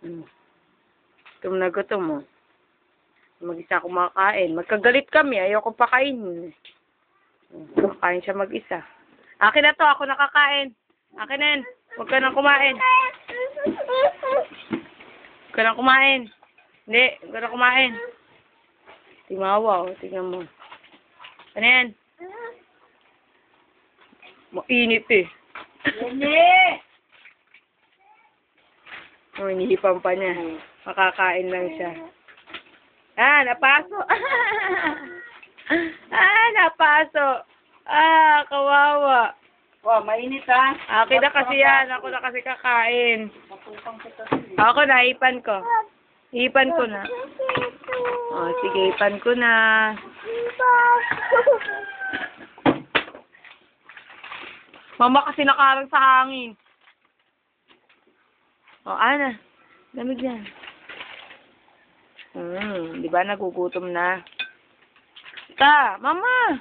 Gutom na gutom mo. Mag-isa kumakain. Magkagalit kami. Ayoko pakainin. Kain siya mag-isa. Akin na to. Ako nakakain. Akin na yan. Huwag ka nang kumain. Huwag ka nang kumain. Hindi. Huwag ka nang kumain. Timawa. O. Tingnan mo. Ano yan? Mainit eh. Oh, inihipan pa niya. Makakain lang siya. Ah, napaso. Napaso. Kawawa. Oh, mainit ha. Akin na kasi yan. Ako na kasi kakain. Ako na, ipan ko. Ipan ko na. Oh, sige, ipan ko na. Mama kasi nakarang sa hangin. O, ana. Lamig yan. Di ba nagugutom na? Mama!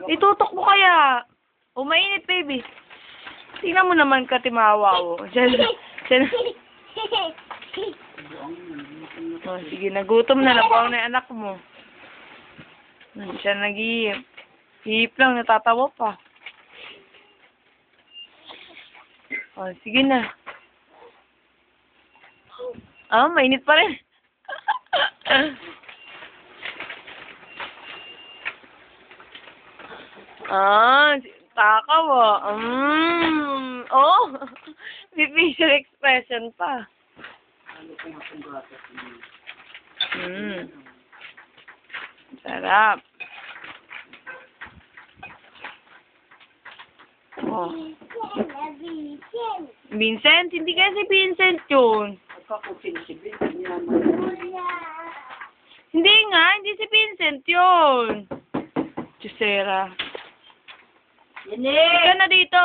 Itutok mo kaya. Mainit, baby. Tingnan mo naman ka, timawa, o. Diyan. Sige, nagutom na. Nabuang na yung anak mo. Siya nag-iip. Iip lang, natatawa pa. Sige na. Mainit pa rin. Takaw may facial expression pa. Sarap. Vincent? Hindi kasi Vincent yun. Hindi nga, hindi si Vincent yun. Jusera. Ika na dito.